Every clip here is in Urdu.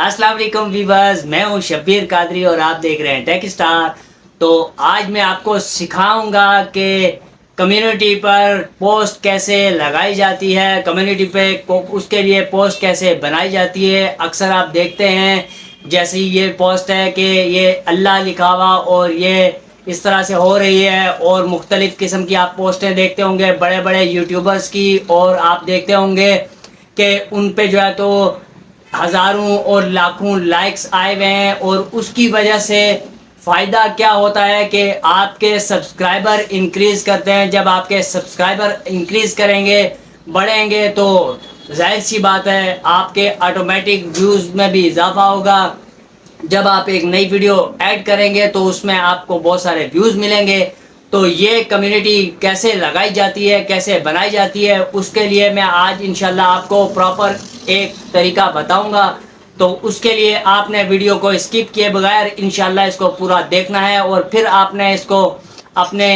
السلام علیکم ویورز، میں ہوں شبیر قادری اور آپ دیکھ رہے ہیں ٹیک اسٹار۔ تو آج میں آپ کو سکھاؤں گا کہ کمیونٹی پر پوسٹ کیسے لگائی جاتی ہے، کمیونٹی پہ اس کے لیے پوسٹ کیسے بنائی جاتی ہے۔ اکثر آپ دیکھتے ہیں جیسے یہ پوسٹ ہے کہ یہ اللہ لکھا ہوا اور یہ اس طرح سے ہو رہی ہے، اور مختلف قسم کی آپ پوسٹیں دیکھتے ہوں گے بڑے بڑے یوٹیوبرز کی، اور آپ دیکھتے ہوں گے کہ ان پہ جو ہے تو ہزاروں اور لاکھوں لائکس آئے ہوئے ہیں، اور اس کی وجہ سے فائدہ کیا ہوتا ہے کہ آپ کے سبسکرائبر انکریز کرتے ہیں۔ جب آپ کے سبسکرائبر انکریز کریں گے، بڑھیں گے، تو ظاہر سی بات ہے آپ کے آٹومیٹک ویوز میں بھی اضافہ ہوگا۔ جب آپ ایک نئی ویڈیو ایڈ کریں گے تو اس میں آپ کو بہت سارے ویوز ملیں گے۔ تو یہ کمیونٹی کیسے لگائی جاتی ہے، کیسے بنائی جاتی ہے، اس کے لیے میں آج انشاءاللہ آپ کو پراپر ایک طریقہ بتاؤں گا۔ تو اس کے لیے آپ نے ویڈیو کو اسکپ کیے بغیر انشاءاللہ اس کو پورا دیکھنا ہے، اور پھر آپ نے اس کو اپنے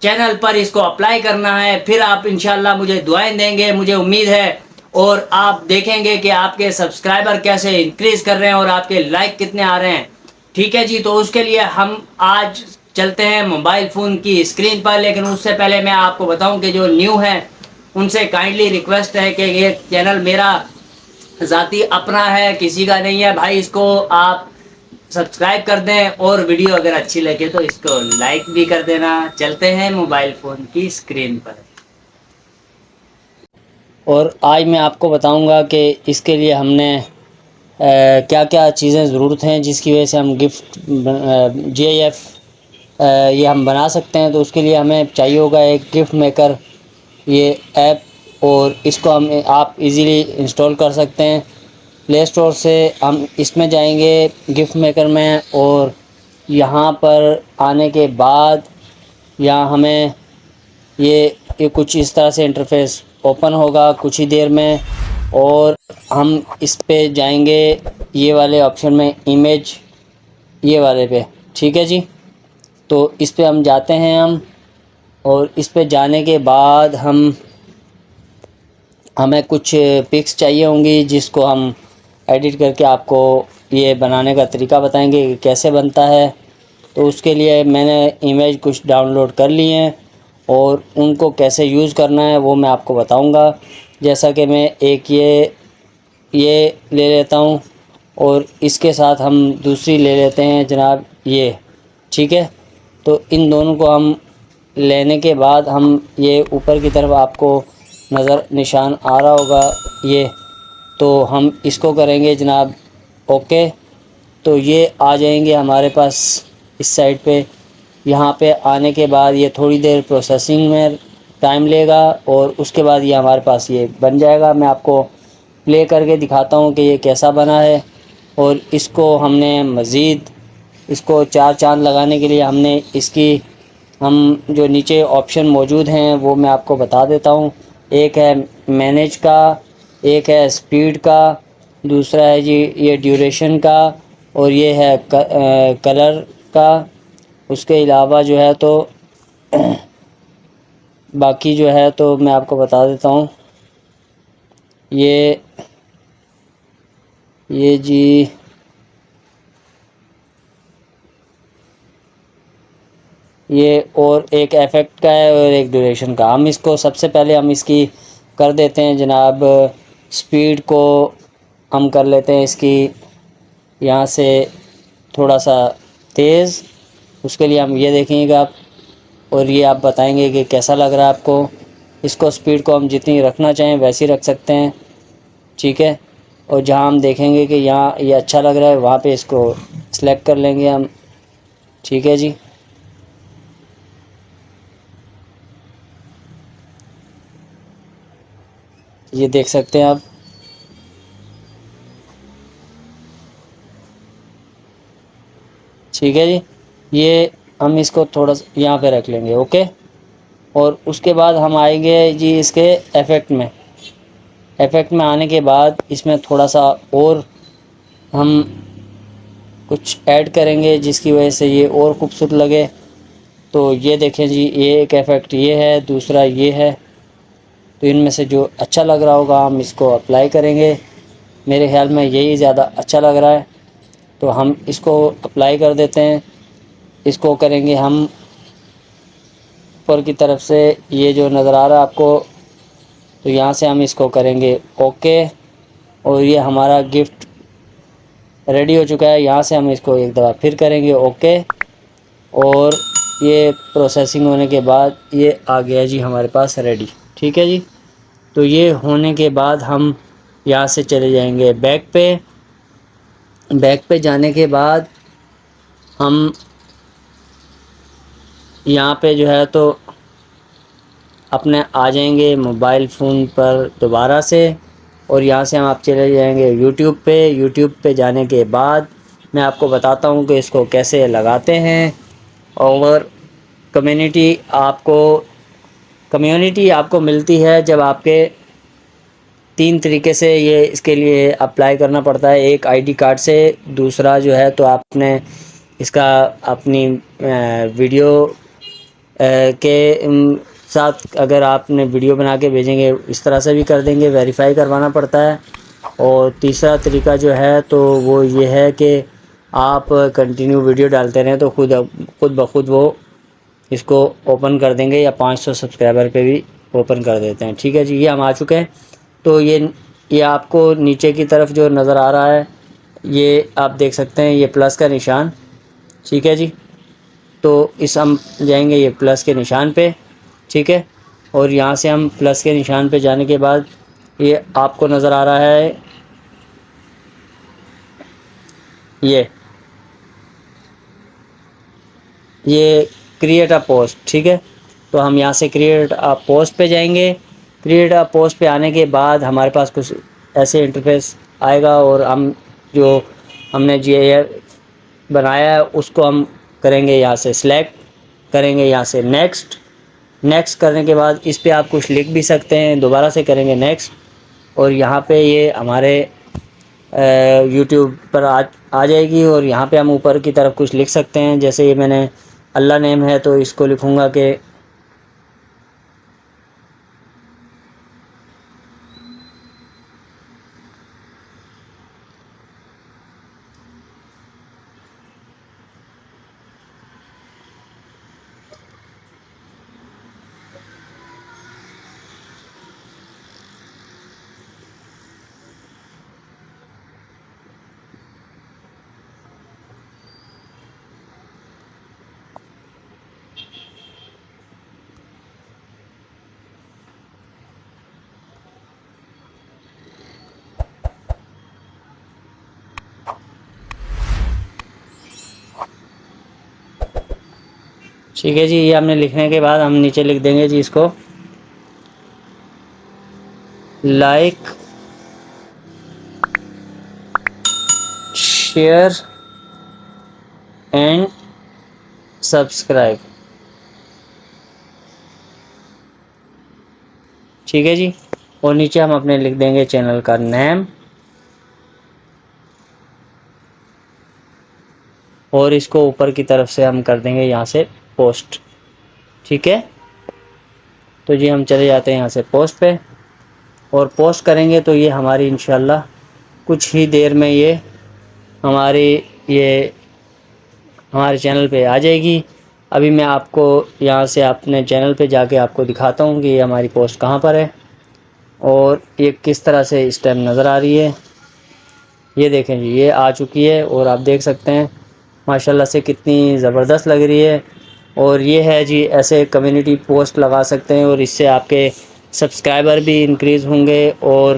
چینل پر اس کو اپلائی کرنا ہے۔ پھر آپ انشاءاللہ مجھے دعائیں دیں گے، مجھے امید ہے، اور آپ دیکھیں گے کہ آپ کے سبسکرائبر کیسے انکریز کر رہے ہیں اور آپ کے لائک کتنے آ رہے ہیں۔ ٹھیک ہے جی، تو اس کے لیے ہم آج چلتے ہیں موبائل فون کی اسکرین پر، لیکن اس سے پہلے میں آپ کو بتاؤں کہ جو نیو ہے ان سے کائنڈلی ریکویسٹ ہے کہ یہ چینل میرا ذاتی اپنا ہے، کسی کا نہیں ہے بھائی، اس کو آپ سبسکرائب کر دیں، اور ویڈیو اگر اچھی لگے تو اس کو لائک بھی کر دینا۔ چلتے ہیں موبائل فون کی اسکرین پر، اور آج میں آپ کو بتاؤں گا کہ اس کے لیے ہم نے کیا کیا چیزیں ضرورت ہیں جس کی وجہ سے ہم گفٹ جی آئی ایف یہ ہم بنا سکتے ہیں۔ تو اس کے لیے ہمیں چاہیے ہوگا ایک گفٹ میکر، یہ ایپ، اور اس کو آپ ایزیلی انسٹال کر سکتے ہیں پلے اسٹور سے۔ ہم اس میں جائیں گے گفٹ میکر میں، اور یہاں پر آنے کے بعد یہاں ہمیں یہ کچھ اس طرح سے انٹرفیس اوپن ہوگا کچھ ہی دیر میں، اور ہم اس پہ جائیں گے یہ والے آپشن میں، امیج، یہ والے پہ۔ ٹھیک ہے جی، تو اس پہ ہم جاتے ہیں اور اس پہ جانے کے بعد ہمیں کچھ پکس چاہیے ہوں گی جس کو ہم ایڈٹ کر کے آپ کو یہ بنانے کا طریقہ بتائیں گے کہ کیسے بنتا ہے۔ تو اس کے لیے میں نے امیج کچھ ڈاؤن لوڈ کر لی ہیں، اور ان کو کیسے یوز کرنا ہے وہ میں آپ کو بتاؤں گا۔ جیسا کہ میں ایک یہ لے لیتا ہوں، اور اس کے ساتھ ہم دوسری لے لیتے ہیں جناب یہ۔ ٹھیک ہے، تو ان دونوں کو ہم لینے کے بعد ہم یہ اوپر کی طرف آپ کو نظر نشان آ رہا ہوگا یہ، تو ہم اس کو کریں گے جناب اوکے۔ تو یہ آ جائیں گے ہمارے پاس اس سائڈ پہ۔ یہاں پہ آنے کے بعد یہ تھوڑی دیر پروسیسنگ میں ٹائم لے گا، اور اس کے بعد یہ ہمارے پاس یہ بن جائے گا۔ میں آپ کو پلے کر کے دکھاتا ہوں کہ یہ کیسا بنا ہے، اور اس کو ہم نے مزید اس کو چار چاند لگانے کے لیے ہم جو نیچے آپشن موجود ہیں وہ میں آپ کو بتا دیتا ہوں۔ ایک ہے مینیج کا، ایک ہے اسپیڈ کا، دوسرا ہے جی یہ ڈیوریشن کا، اور یہ ہے کلر کا۔ اس کے علاوہ جو ہے تو باقی جو ہے تو میں آپ کو بتا دیتا ہوں، یہ جی یہ اور ایک ایفیکٹ کا ہے اور ایک ڈیوریشن کا۔ ہم اس کو سب سے پہلے ہم اس کی کر دیتے ہیں جناب سپیڈ کو ہم کر لیتے ہیں اس کی یہاں سے تھوڑا سا تیز۔ اس کے لیے ہم یہ دیکھیں گے آپ، اور یہ آپ بتائیں گے کہ کیسا لگ رہا ہے آپ کو۔ اس کو سپیڈ کو ہم جتنی رکھنا چاہیں ویسی رکھ سکتے ہیں، ٹھیک ہے۔ اور جہاں ہم دیکھیں گے کہ یہاں یہ اچھا لگ رہا ہے وہاں پہ اس کو سلیکٹ کر لیں گے ہم، ٹھیک ہے جی۔ یہ دیکھ سکتے ہیں آپ، ٹھیک ہے جی۔ یہ ہم اس کو تھوڑا سا یہاں پہ رکھ لیں گے اوکے، اور اس کے بعد ہم آئیں گے جی اس کے ایفیکٹ میں۔ ایفیکٹ میں آنے کے بعد اس میں تھوڑا سا اور ہم کچھ ایڈ کریں گے جس کی وجہ سے یہ اور خوبصورت لگے۔ تو یہ دیکھیں جی، یہ ایک ایفیکٹ یہ ہے، دوسرا یہ ہے۔ تو ان میں سے جو اچھا لگ رہا ہوگا ہم اس کو اپلائی کریں گے، میرے خیال میں یہی زیادہ اچھا لگ رہا ہے، تو ہم اس کو اپلائی کر دیتے ہیں۔ اس کو کریں گے ہم اوپر کی طرف سے، یہ جو نظر آ رہا ہے آپ کو، تو یہاں سے ہم اس کو کریں گے اوکے، اور یہ ہمارا گفٹ ریڈی ہو چکا ہے۔ یہاں سے ہم اس کو ایک دفعہ پھر کریں گے اوکے، اور یہ پروسیسنگ ہونے کے بعد یہ آ گیا جی ہمارے پاس ریڈی، ٹھیک ہے جی۔ تو یہ ہونے کے بعد ہم یہاں سے چلے جائیں گے بیک پہ۔ بیک پہ جانے کے بعد ہم یہاں پہ جو ہے تو اپنے آ جائیں گے موبائل فون پر دوبارہ سے، اور یہاں سے ہم آپ چلے جائیں گے یوٹیوب پہ۔ یوٹیوب پہ جانے کے بعد میں آپ کو بتاتا ہوں کہ اس کو کیسے لگاتے ہیں، اور کمیونٹی آپ کو ملتی ہے جب آپ کے 3 طریقے سے یہ اس کے لیے اپلائی کرنا پڑتا ہے۔ ایک آئی ڈی کارڈ سے، دوسرا جو ہے تو آپ نے اس کا اپنی ویڈیو کے ساتھ اگر آپ نے ویڈیو بنا کے بھیجیں گے اس طرح سے بھی کر دیں گے، ویریفائی کروانا پڑتا ہے۔ اور تیسرا طریقہ جو ہے تو وہ یہ ہے کہ آپ کنٹینیو ویڈیو ڈالتے رہیں تو خود بخود وہ اس کو اوپن کر دیں گے، یا 500 سبسکرائبر پہ بھی اوپن کر دیتے ہیں، ٹھیک ہے جی۔ یہ ہم آ چکے ہیں، تو یہ آپ کو نیچے کی طرف جو نظر آ رہا ہے یہ آپ دیکھ سکتے ہیں، یہ پلس کا نشان، ٹھیک ہے جی۔ تو ہم جائیں گے یہ پلس کے نشان پہ، ٹھیک ہے، اور یہاں سے ہم پلس کے نشان پہ جانے کے بعد یہ آپ کو نظر آ رہا ہے یہ کریٹ اے پوسٹ، ٹھیک ہے۔ تو ہم یہاں سے کریٹ اے پوسٹ پہ جائیں گے۔ کریٹ اے پوسٹ پہ آنے کے بعد ہمارے پاس کچھ ایسے انٹرفیس آئے گا، اور ہم نے بنایا ہے اس کو ہم کریں گے یہاں سے سلیکٹ، کریں گے یہاں سے نیکسٹ کرنے کے بعد اس پہ آپ کچھ لکھ بھی سکتے ہیں، دوبارہ سے کریں گے نیکسٹ، اور یہاں پہ یہ ہمارے یوٹیوب پر آ جائے گی، اور یہاں پہ ہم اوپر کی طرف کچھ لکھ سکتے ہیں، جیسے یہ میں نے اللہ نیم ہے تو اس کو لکھوں گا کہ ٹھیک ہے جی۔ یہ ہم نے لکھنے کے بعد ہم نیچے لکھ دیں گے جی اس کو لائک شیئر اینڈ سبسکرائب، ٹھیک ہے جی۔ اور نیچے ہم اپنے لکھ دیں گے چینل کا نیم، اور اس کو اوپر کی طرف سے ہم کر دیں گے یہاں سے پوسٹ، ٹھیک ہے۔ تو جی ہم چلے جاتے ہیں یہاں سے پوسٹ پہ، اور پوسٹ کریں گے تو یہ ہماری انشاءاللہ کچھ ہی دیر میں یہ ہمارے چینل پہ آ جائے گی۔ ابھی میں آپ کو یہاں سے اپنے چینل پہ جا کے آپ کو دکھاتا ہوں کہ یہ ہماری پوسٹ کہاں پر ہے، اور یہ کس طرح سے اس ٹائم نظر آ رہی ہے۔ یہ دیکھیں جی یہ آ چکی ہے، اور آپ دیکھ سکتے ہیں ماشاءاللہ سے کتنی زبردست لگ رہی ہے۔ اور یہ ہے جی ایسے کمیونٹی پوسٹ لگا سکتے ہیں، اور اس سے آپ کے سبسکرائبر بھی انکریز ہوں گے، اور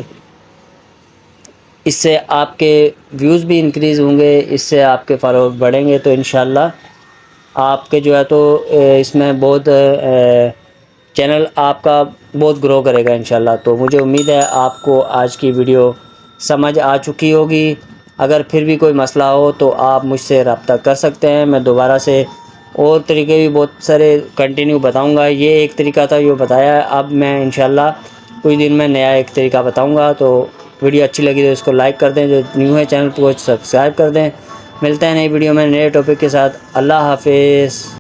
اس سے آپ کے ویوز بھی انکریز ہوں گے، اس سے آپ کے فالوور بڑھیں گے، تو انشاءاللہ آپ کے جو ہے تو اس میں بہت چینل آپ کا بہت گرو کرے گا انشاءاللہ۔ تو مجھے امید ہے آپ کو آج کی ویڈیو سمجھ آ چکی ہوگی۔ اگر پھر بھی کوئی مسئلہ ہو تو آپ مجھ سے رابطہ کر سکتے ہیں، میں دوبارہ سے اور طریقے بھی بہت سارے کنٹینیو بتاؤں گا۔ یہ ایک طریقہ تھا جو بتایا ہے، اب میں انشاءاللہ کچھ دن میں نیا ایک طریقہ بتاؤں گا۔ تو ویڈیو اچھی لگی تو اس کو لائک کر دیں، جو نیو ہے چینل کو سبسکرائب کر دیں۔ ملتے ہیں نئی ویڈیو میں نئے ٹاپک کے ساتھ۔ اللہ حافظ۔